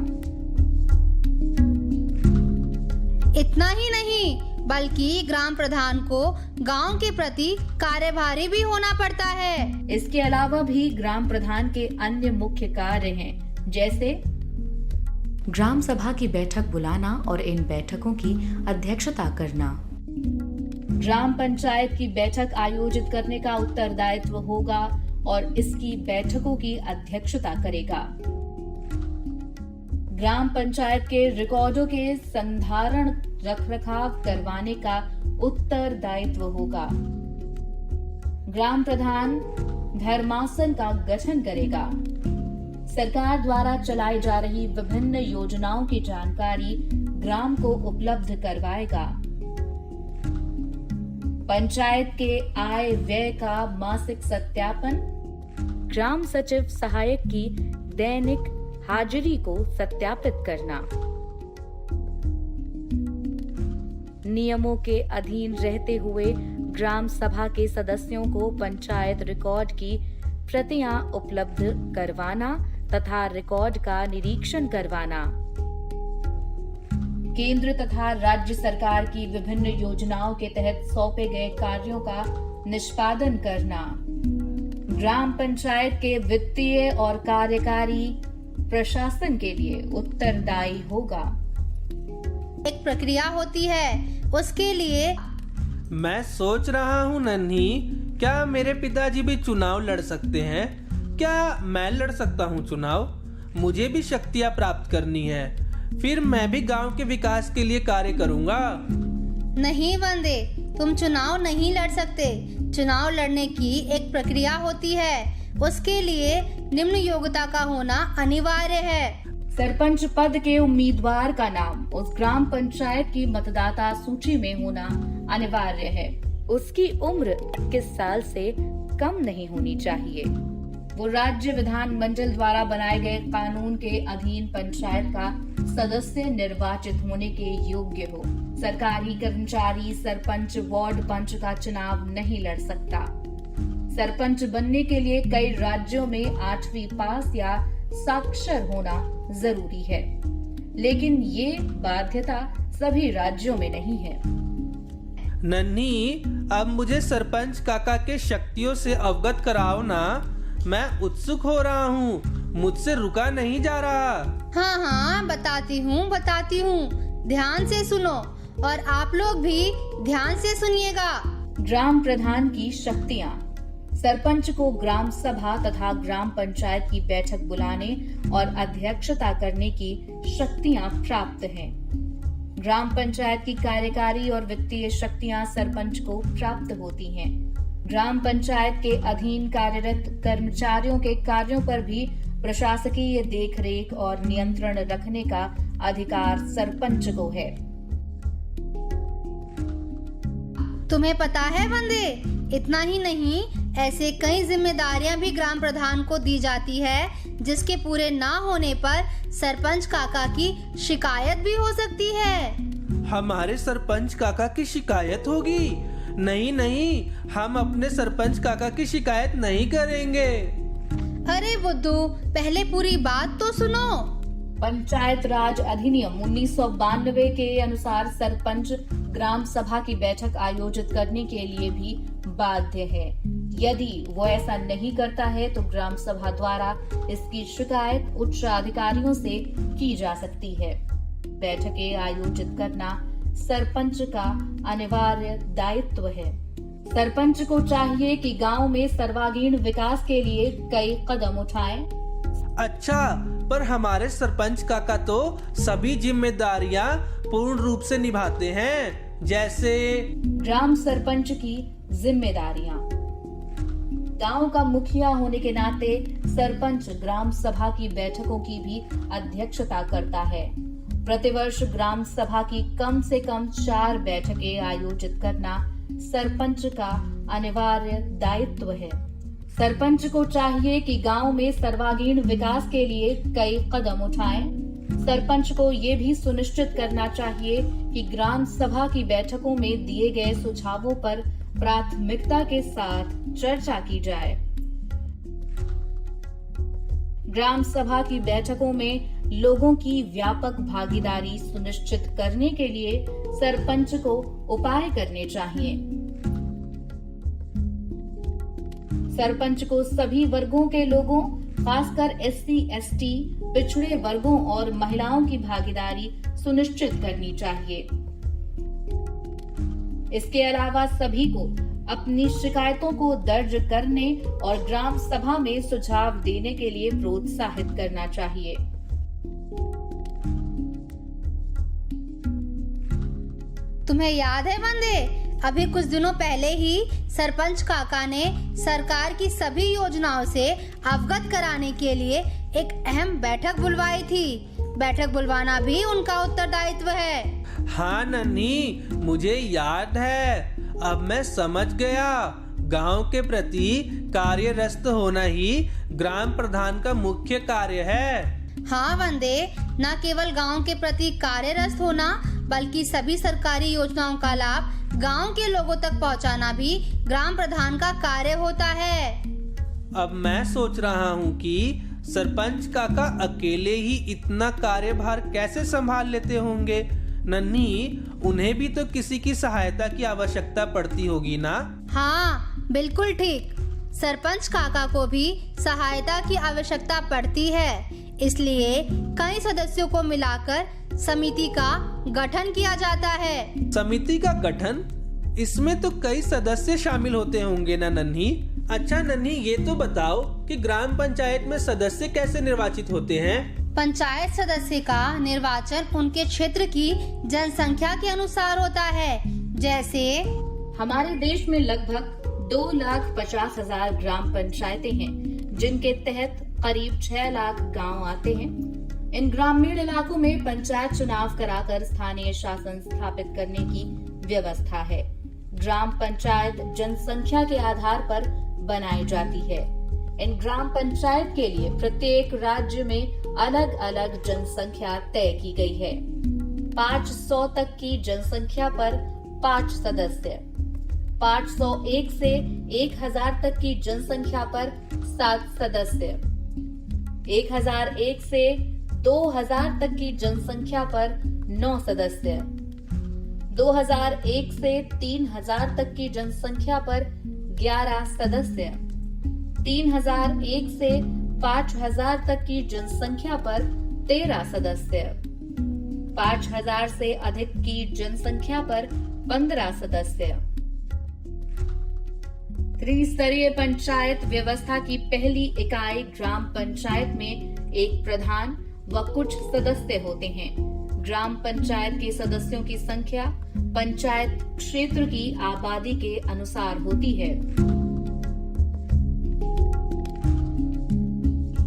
इतना ही नहीं बल्कि ग्राम प्रधान को गांव के प्रति कार्यभारी भी होना पड़ता है। इसके अलावा भी ग्राम प्रधान के अन्य मुख्य कार्य हैं, जैसे ग्राम सभा की बैठक बुलाना और इन बैठकों की अध्यक्षता करना। ग्राम पंचायत की बैठक आयोजित करने का उत्तरदायित्व होगा और इसकी बैठकों की अध्यक्षता करेगा। ग्राम पंचायत के रिकॉर्डों के संधारण रखरखाव करवाने का उत्तरदायित्व होगा। ग्राम प्रधान धर्मासन का गठन करेगा। सरकार द्वारा चलाई जा रही विभिन्न योजनाओं की जानकारी ग्राम को उपलब्ध करवाएगा। पंचायत के आय व्यय का मासिक सत्यापन, ग्राम सचिव सहायक की दैनिक हाजिरी को सत्यापित करना, नियमों के अधीन रहते हुए ग्राम सभा के सदस्यों को पंचायत रिकॉर्ड की प्रतियां उपलब्ध करवाना तथा रिकॉर्ड का निरीक्षण करवाना, केंद्र तथा राज्य सरकार की विभिन्न योजनाओं के तहत सौंपे गए कार्यों का निष्पादन करना, ग्राम पंचायत के वित्तीय और कार्यकारी प्रशासन के लिए उत्तरदायी होगा। एक प्रक्रिया होती है, उसके लिए मैं सोच रहा हूँ नन्ही, क्या मेरे पिताजी भी चुनाव लड़ सकते हैं? क्या मैं लड़ सकता हूँ चुनाव? मुझे भी शक्तियाँ प्राप्त करनी है, फिर मैं भी गांव के विकास के लिए कार्य करूँगा। नहीं वंदे, तुम चुनाव नहीं लड़ सकते। चुनाव लड़ने की एक प्रक्रिया होती है, उसके लिए निम्न योग्यता का होना अनिवार्य है। सरपंच पद के उम्मीदवार का नाम उस ग्राम पंचायत की मतदाता सूची में होना अनिवार्य है। उसकी उम्र 21 साल से कम नहीं होनी चाहिए। वो राज्य विधानमंडल द्वारा बनाए गए कानून के अधीन पंचायत का सदस्य निर्वाचित होने के योग्य हो। सरकारी कर्मचारी सरपंच वार्ड पंच का चुनाव नहीं लड़ सकता। सरपंच बनने के लिए कई राज्यों में 8वीं पास या साक्षर होना जरूरी है, लेकिन ये बाध्यता सभी राज्यों में नहीं है। नन्ही, अब मुझे सरपंच काका के शक्तियों से अवगत कराओ ना, मैं उत्सुक हो रहा हूँ, मुझसे रुका नहीं जा रहा। हाँ, बताती हूँ। ध्यान से सुनो और आप लोग भी ध्यान से सुनिएगा। ग्राम प्रधान की शक्तियाँ। सरपंच को ग्राम सभा तथा ग्राम पंचायत की बैठक बुलाने और अध्यक्षता करने की शक्तियाँ प्राप्त हैं। ग्राम पंचायत की कार्यकारी और वित्तीय शक्तियाँ सरपंच को प्राप्त होती हैं। ग्राम पंचायत के अधीन कार्यरत कर्मचारियों के कार्यों पर भी प्रशासकीय देखरेख और नियंत्रण रखने का अधिकार सरपंच को है। तुम्हें पता है वंदे, इतना ही नहीं, ऐसे कई जिम्मेदारियां भी ग्राम प्रधान को दी जाती है जिसके पूरे ना होने पर सरपंच काका की शिकायत भी हो सकती है। हमारे सरपंच काका की शिकायत होगी? नहीं, हम अपने सरपंच काका की शिकायत नहीं करेंगे। अरे बुद्धू, पहले पूरी बात तो सुनो। पंचायत राज अधिनियम 1992 के अनुसार सरपंच ग्राम सभा की बैठक आयोजित करने के लिए भी बाध्य है। यदि वो ऐसा नहीं करता है तो ग्राम सभा द्वारा इसकी शिकायत उच्च अधिकारियों से की जा सकती है। बैठकें आयोजित करना सरपंच का अनिवार्य दायित्व है। सरपंच को चाहिए कि गांव में सर्वांगीण विकास के लिए कई कदम उठाएं। अच्छा, पर हमारे सरपंच काका तो सभी जिम्मेदारियां पूर्ण रूप से निभाते हैं, जैसे ग्राम सरपंच की जिम्मेदारियां। गांव का मुखिया होने के नाते सरपंच ग्राम सभा की बैठकों की भी अध्यक्षता करता है। प्रतिवर्ष ग्राम सभा की कम से कम 4 बैठकें आयोजित करना सरपंच का अनिवार्य दायित्व है। सरपंच को चाहिए कि गांव में सर्वांगीण विकास के लिए कई कदम उठाएं। सरपंच को ये भी सुनिश्चित करना चाहिए कि ग्राम सभा की बैठकों में दिए गए सुझावों पर प्राथमिकता के साथ चर्चा की जाए। ग्राम सभा की बैठकों में लोगों की व्यापक भागीदारी सुनिश्चित करने के लिए सरपंच को उपाय करने चाहिए। सरपंच को सभी वर्गों के लोगों, खासकर SC, ST, पिछड़े वर्गों और महिलाओं की भागीदारी सुनिश्चित करनी चाहिए। इसके अलावा सभी को अपनी शिकायतों को दर्ज करने और ग्राम सभा में सुझाव देने के लिए प्रोत्साहित करना चाहिए। तुम्हें याद है वंदे, अभी कुछ दिनों पहले ही सरपंच काका ने सरकार की सभी योजनाओं से अवगत कराने के लिए एक अहम बैठक बुलवाई थी। बैठक बुलवाना भी उनका उत्तरदायित्व है। हाँ नन्ही, मुझे याद है। अब मैं समझ गया। गांव के प्रति कार्यरत होना ही ग्राम प्रधान का मुख्य कार्य है। हाँ वंदे, न केवल गांव के प्रति कार्यरत होना बल्कि सभी सरकारी योजनाओं का लाभ गांव के लोगों तक पहुंचाना भी ग्राम प्रधान का कार्य होता है। अब मैं सोच रहा हूँ कि सरपंच काका अकेले ही इतना कार्यभार कैसे संभाल लेते होंगे। नन्ही, उन्हें भी तो किसी की सहायता की आवश्यकता पड़ती होगी ना? हाँ बिल्कुल ठीक। सरपंच काका को भी सहायता की आवश्यकता पड़ती है, इसलिए कई सदस्यों को मिलाकर समिति का गठन किया जाता है। समिति का गठन? इसमें तो कई सदस्य शामिल होते होंगे ना नन्ही? अच्छा नन्ही, ये तो बताओ कि ग्राम पंचायत में सदस्य कैसे निर्वाचित होते हैं? पंचायत सदस्य का निर्वाचन उनके क्षेत्र की जनसंख्या के अनुसार होता है। जैसे हमारे देश में लगभग 2,50,000 ग्राम पंचायतें हैं, जिनके तहत करीब 6 लाख गांव आते हैं। इन ग्रामीण इलाकों में पंचायत चुनाव कराकर स्थानीय शासन स्थापित करने की व्यवस्था है। ग्राम पंचायत जनसंख्या के आधार पर बनाई जाती है। इन ग्राम पंचायत के लिए प्रत्येक राज्य में अलग अलग जनसंख्या तय की गई है। 500 तक की जनसंख्या पर 5 सदस्य, 501 से 1000 तक की जनसंख्या पर 7 सदस्य, 1001 से 2000 तक की जनसंख्या पर 9 सदस्य, 2001 से 3000 तक की जनसंख्या पर 11 सदस्य, 3001 से 5000 तक की जनसंख्या पर 13 सदस्य, 5000 से अधिक की जनसंख्या पर 15 सदस्य। त्रिस्तरीय पंचायत व्यवस्था की पहली इकाई ग्राम पंचायत में एक प्रधान व कुछ सदस्य होते हैं। ग्राम पंचायत के सदस्यों की संख्या पंचायत क्षेत्र की आबादी के अनुसार होती है।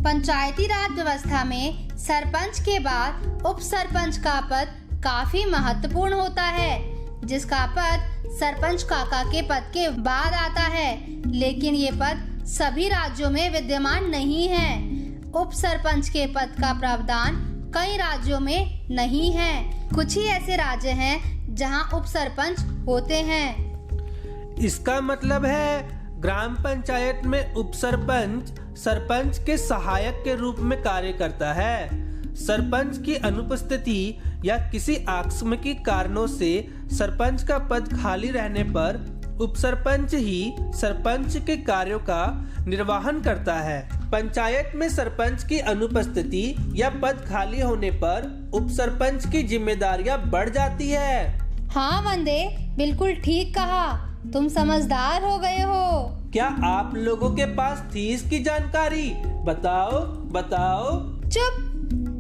पंचायती राज व्यवस्था में सरपंच के बाद उप सरपंच का पद काफी महत्वपूर्ण होता है, जिसका पद सरपंच काका के पद के बाद आता है। लेकिन ये पद सभी राज्यों में विद्यमान नहीं है। उप सरपंच के पद का प्रावधान कई राज्यों में नहीं है। कुछ ही ऐसे राज्य हैं जहां उप सरपंच होते हैं। इसका मतलब है ग्राम पंचायत में उप सरपंच सरपंच के सहायक के रूप में कार्य करता है। सरपंच की अनुपस्थिति या किसी आकस्मिक कारणों से सरपंच का पद खाली रहने पर उप सरपंच ही सरपंच के कार्यों का निर्वहन करता है। पंचायत में सरपंच की अनुपस्थिति या पद खाली होने पर उप सरपंच की जिम्मेदारियां बढ़ जाती है। हाँ वंदे, बिल्कुल ठीक कहा। तुम समझदार हो गए हो। क्या आप लोगों के पास थी इसकी जानकारी? बताओ बताओ। चुप,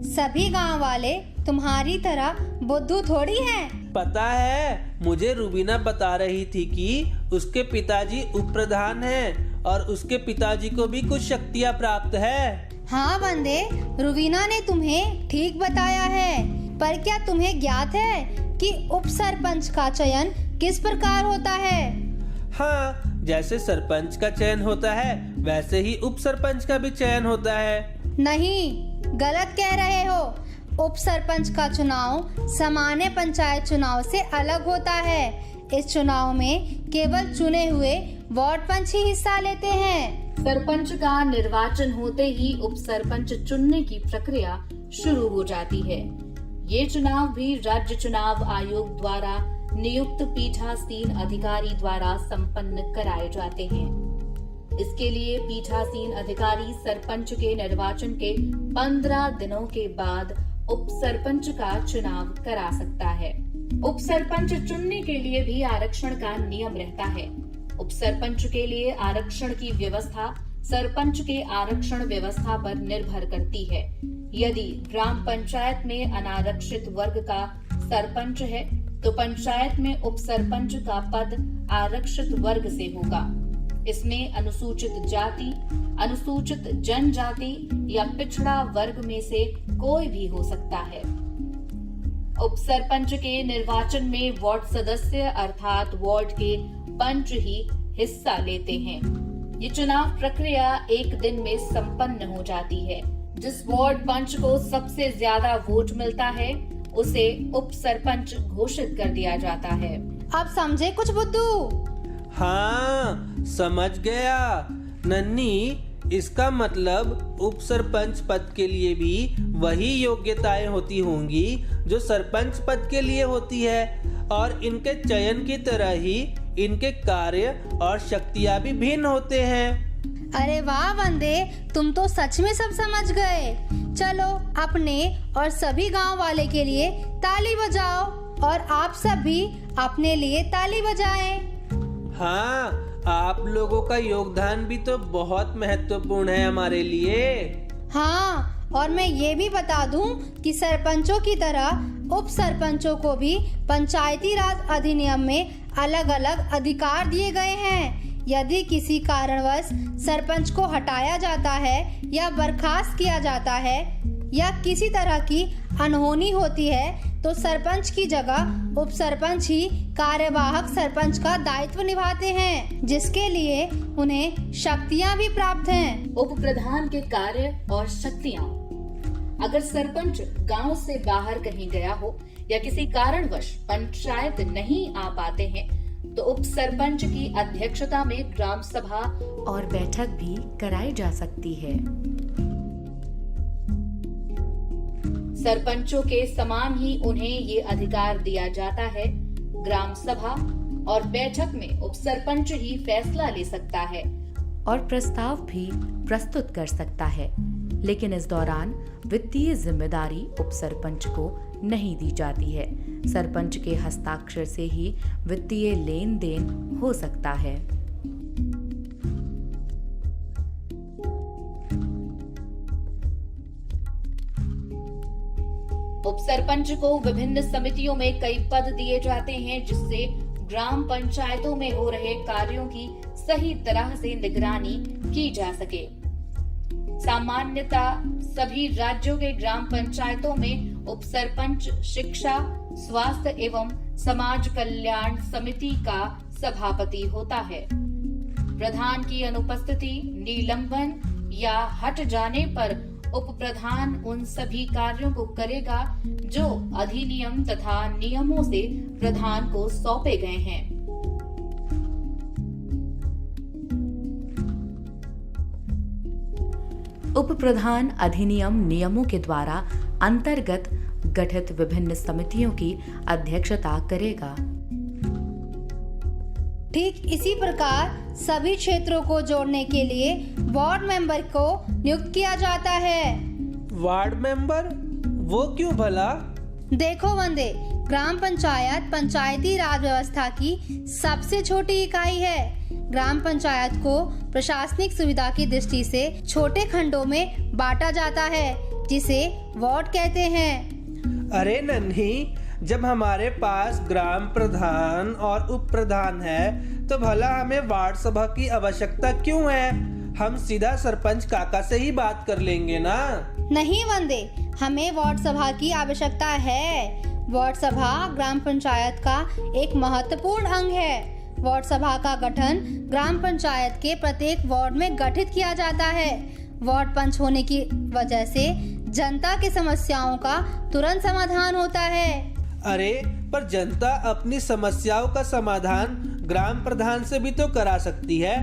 सभी गांव वाले तुम्हारी तरह बुद्धू थोड़ी हैं। पता है, मुझे रूबीना बता रही थी कि उसके पिताजी उप प्रधान हैं और उसके पिताजी को भी कुछ शक्तियाँ प्राप्त है। हाँ वंदे, रूबीना ने तुम्हें ठीक बताया है। पर क्या तुम्हें ज्ञात है कि उप सरपंच का चयन किस प्रकार होता है? हाँ, जैसे सरपंच का चयन होता है वैसे ही उप सरपंच का भी चयन होता है। नहीं, गलत कह रहे हो। उप सरपंच का चुनाव सामान्य पंचायत चुनाव से अलग होता है। इस चुनाव में केवल चुने हुए वार्ड पंच ही हिस्सा लेते हैं। सरपंच का निर्वाचन होते ही उप सरपंच चुनने की प्रक्रिया शुरू हो जाती है। ये चुनाव भी राज्य चुनाव आयोग द्वारा नियुक्त पीठासीन अधिकारी द्वारा संपन्न कराए जाते हैं। इसके लिए पीठासीन अधिकारी सरपंच के निर्वाचन के 15 दिनों के बाद उप सरपंच का चुनाव करा सकता है। उप सरपंच चुनने के लिए भी आरक्षण का नियम रहता है। उप सरपंच के लिए आरक्षण की व्यवस्था सरपंच के आरक्षण व्यवस्था पर निर्भर करती है। यदि ग्राम पंचायत में अनारक्षित वर्ग का सरपंच है तो पंचायत में उप सरपंच का पद आरक्षित वर्ग से होगा। इसमें अनुसूचित जाति, अनुसूचित जनजाति या पिछड़ा वर्ग में से कोई भी हो सकता है। उप सरपंच के निर्वाचन में वार्ड सदस्य अर्थात वार्ड के पंच ही हिस्सा लेते हैं। ये चुनाव प्रक्रिया एक दिन में संपन्न हो जाती है। जिस वार्ड पंच को सबसे ज्यादा वोट मिलता है उसे उप सरपंच घोषित कर दिया जाता है। अब समझे कुछ बुद्धू? हाँ, समझ गया नन्ही। इसका मतलब उप सरपंच पद के लिए भी वही योग्यताएं होती होंगी जो सरपंच पद के लिए होती है, और इनके चयन की तरह ही इनके कार्य और शक्तियां भी भिन्न होते हैं। अरे वाह वंदे, तुम तो सच में सब समझ गए। चलो अपने और सभी गांव वाले के लिए ताली बजाओ और आप सब भी अपने लिए ताली बजाएं। हाँ, आप लोगों का योगदान भी तो बहुत महत्वपूर्ण है हमारे लिए। हाँ, और मैं ये भी बता दूं कि सरपंचों की तरह उप सरपंचों को भी पंचायती राज अधिनियम में अलग अलग अधिकार दिए गए हैं। यदि किसी कारणवश सरपंच को हटाया जाता है या बर्खास्त किया जाता है या किसी तरह की अनहोनी होती है तो सरपंच की जगह उप सरपंच ही कार्यवाहक सरपंच का दायित्व निभाते हैं, जिसके लिए उन्हें शक्तियां भी प्राप्त हैं। उप प्रधान के कार्य और शक्तियां। अगर सरपंच गांव से बाहर कहीं गया हो या किसी कारणवश पंचायत नहीं आ पाते हैं तो उप सरपंच की अध्यक्षता में ग्राम सभा और बैठक भी कराई जा सकती है। सरपंचों के समान ही उन्हें ये अधिकार दिया जाता है। ग्राम सभा और बैठक में उप सरपंच ही फैसला ले सकता है और प्रस्ताव भी प्रस्तुत कर सकता है, लेकिन इस दौरान वित्तीय जिम्मेदारी उप सरपंच को नहीं दी जाती है। सरपंच के हस्ताक्षर से ही वित्तीय लेन देन हो सकता है। उप सरपंच को विभिन्न समितियों में कई पद दिए जाते हैं, जिससे ग्राम पंचायतों में हो रहे कार्यों की सही तरह से निगरानी की जा सके। सामान्यतः सभी राज्यों के ग्राम पंचायतों में उप सरपंच शिक्षा, स्वास्थ्य एवं समाज कल्याण समिति का सभापति होता है। प्रधान की अनुपस्थिति, निलंबन या हट जाने पर उप प्रधान उन सभी कार्यों को करेगा जो अधिनियम तथा नियमों से प्रधान को सौंपे गए हैं। उप प्रधान अधिनियम नियमों के द्वारा अंतर्गत गठित विभिन्न समितियों की अध्यक्षता करेगा। ठीक इसी प्रकार सभी क्षेत्रों को जोड़ने के लिए वार्ड मेंबर को नियुक्त किया जाता है। Ward member? वो क्यों भला? देखो वंदे, ग्राम पंचायत पंचायती राज व्यवस्था की सबसे छोटी इकाई है। ग्राम पंचायत को प्रशासनिक सुविधा की दृष्टि से छोटे खंडों में बांटा जाता है, जिसे वार्ड कहते हैं। अरे नन्ही, जब हमारे पास ग्राम प्रधान और उप प्रधान है तो भला हमें वार्ड सभा की आवश्यकता क्यों है? हम सीधा सरपंच काका से ही बात कर लेंगे ना। नहीं वंदे, हमें वार्ड सभा की आवश्यकता है। वार्ड सभा ग्राम पंचायत का एक महत्वपूर्ण अंग है। वार्ड सभा का गठन ग्राम पंचायत के प्रत्येक वार्ड में गठित किया जाता है। वार्ड पंच होने की वजह से जनता की समस्याओं का तुरंत समाधान होता है। अरे पर जनता अपनी समस्याओं का समाधान ग्राम प्रधान से भी तो करा सकती है।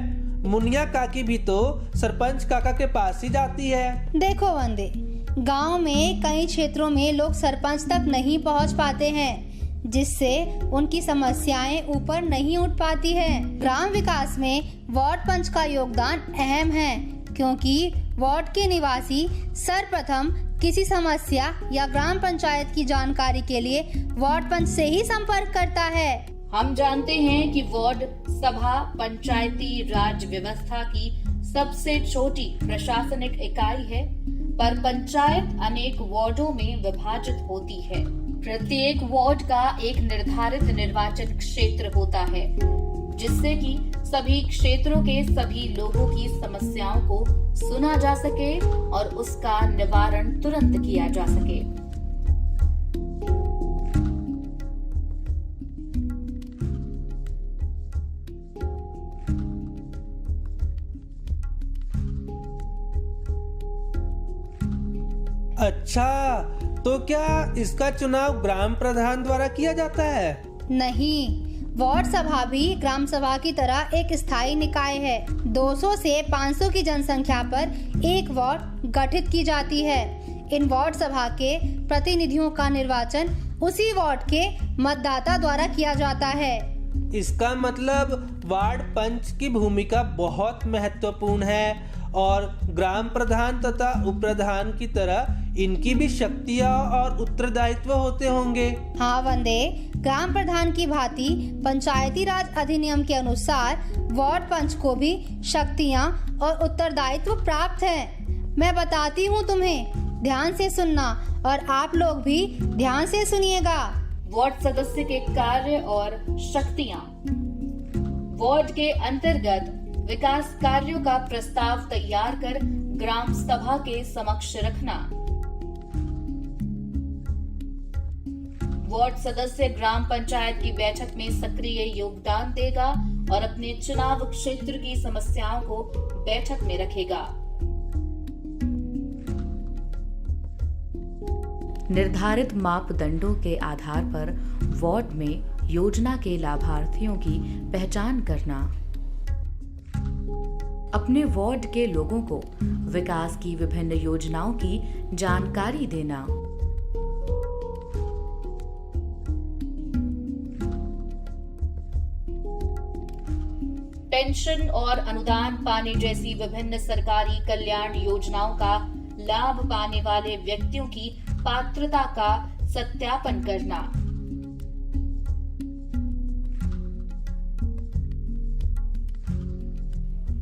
मुनिया काकी भी तो सरपंच काका के पास ही जाती है। देखो वंदे, गांव में कई क्षेत्रों में लोग सरपंच तक नहीं पहुंच पाते हैं, जिससे उनकी समस्याएं ऊपर नहीं उठ पाती है। ग्राम विकास में वार्ड पंच का योगदान अहम है, क्योंकि वार्ड के निवासी सर्वप्रथम किसी समस्या या ग्राम पंचायत की जानकारी के लिए वार्ड पंच से ही संपर्क करता है। हम जानते हैं कि वार्ड सभा पंचायती राज व्यवस्था की सबसे छोटी प्रशासनिक इकाई है, पर पंचायत अनेक वार्डों में विभाजित होती है। प्रत्येक वार्ड का एक निर्धारित निर्वाचन क्षेत्र होता है, जिससे कि सभी क्षेत्रों के सभी लोगों की समस्याओं को सुना जा सके और उसका निवारण तुरंत किया जा सके। अच्छा, तो क्या इसका चुनाव ग्राम प्रधान द्वारा किया जाता है? नहीं, वार्ड सभा भी ग्राम सभा की तरह एक स्थायी निकाय है। 200 से 500 की जनसंख्या पर एक वार्ड गठित की जाती है। इन वार्ड सभा के प्रतिनिधियों का निर्वाचन उसी वार्ड के मतदाता द्वारा किया जाता है। इसका मतलब वार्ड पंच की भूमिका बहुत महत्वपूर्ण है और ग्राम प्रधान तथा उप प्रधान की तरह इनकी भी शक्तियाँ और उत्तरदायित्व होते होंगे। हाँ वंदे, ग्राम प्रधान की भांति पंचायती राज अधिनियम के अनुसार वार्ड पंच को भी शक्तियाँ और उत्तरदायित्व प्राप्त है। मैं बताती हूँ तुम्हें, ध्यान से सुनना और आप लोग भी ध्यान से सुनिएगा। वार्ड सदस्य के कार्य और शक्तियाँ। वार्ड के अंतर्गत विकास कार्यों का प्रस्ताव तैयार कर ग्राम सभा के समक्ष रखना। वार्ड सदस्य ग्राम पंचायत की बैठक में सक्रिय योगदान देगा और अपने चुनाव क्षेत्र की समस्याओं को बैठक में रखेगा। निर्धारित मापदंडों के आधार पर वार्ड में योजना के लाभार्थियों की पहचान करना। अपने वार्ड के लोगों को विकास की विभिन्न योजनाओं की जानकारी देना। पेंशन और अनुदान पाने जैसी विभिन्न सरकारी कल्याण योजनाओं का लाभ पाने वाले व्यक्तियों की पात्रता का सत्यापन करना।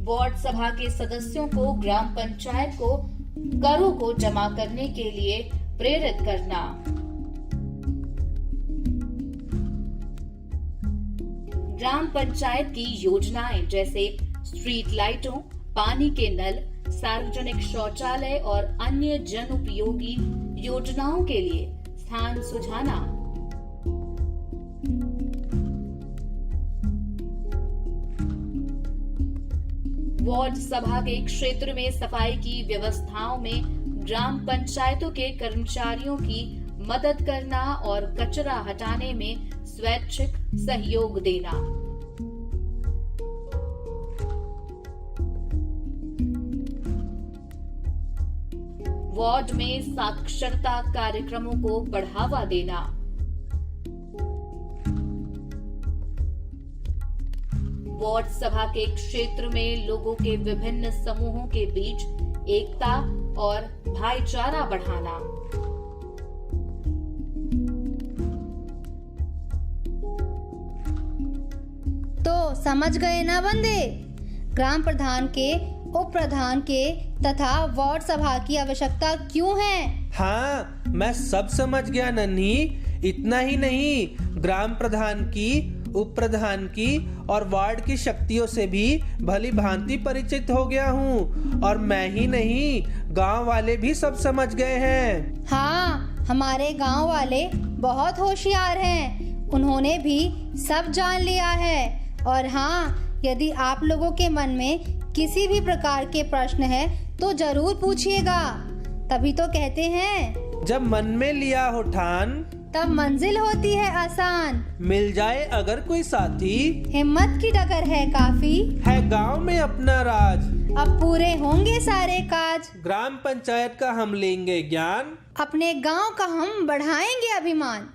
वार्ड सभा के सदस्यों को ग्राम पंचायत को करों को जमा करने के लिए प्रेरित करना। ग्राम पंचायत की योजनाएं जैसे स्ट्रीट लाइटों, पानी के नल, सार्वजनिक शौचालय और अन्य जन उपयोगी योजनाओं के लिए स्थान सुझाना। वार्ड सभा के क्षेत्र में सफाई की व्यवस्थाओं में ग्राम पंचायतों के कर्मचारियों की मदद करना और कचरा हटाने में स्वैच्छिक सहयोग देना। वार्ड में साक्षरता कार्यक्रमों को बढ़ावा देना। वार्ड सभा के क्षेत्र में लोगों के विभिन्न समूहों के बीच एकता और भाईचारा बढ़ाना। तो समझ गए ना बंदे, ग्राम प्रधान के, उप प्रधान के तथा वार्ड सभा की आवश्यकता क्यों है? हाँ, मैं सब समझ गया नन्ही। इतना ही नहीं, ग्राम प्रधान की, उप प्रधान की और वार्ड की शक्तियों से भी भली भांति परिचित हो गया हूँ। और मैं ही नहीं, गांव वाले भी सब समझ गए हैं। हाँ, हमारे गांव वाले बहुत होशियार हैं। उन्होंने भी सब जान लिया है। और हाँ, यदि आप लोगों के मन में किसी भी प्रकार के प्रश्न है तो जरूर पूछिएगा। तभी तो कहते हैं, जब मन में लिया हो ठान तब मंजिल होती है आसान। मिल जाए अगर कोई साथी, हिम्मत की डगर है काफी। है गांव में अपना राज, अब पूरे होंगे सारे काज। ग्राम पंचायत का हम लेंगे ज्ञान, अपने गांव का हम बढ़ाएंगे अभिमान।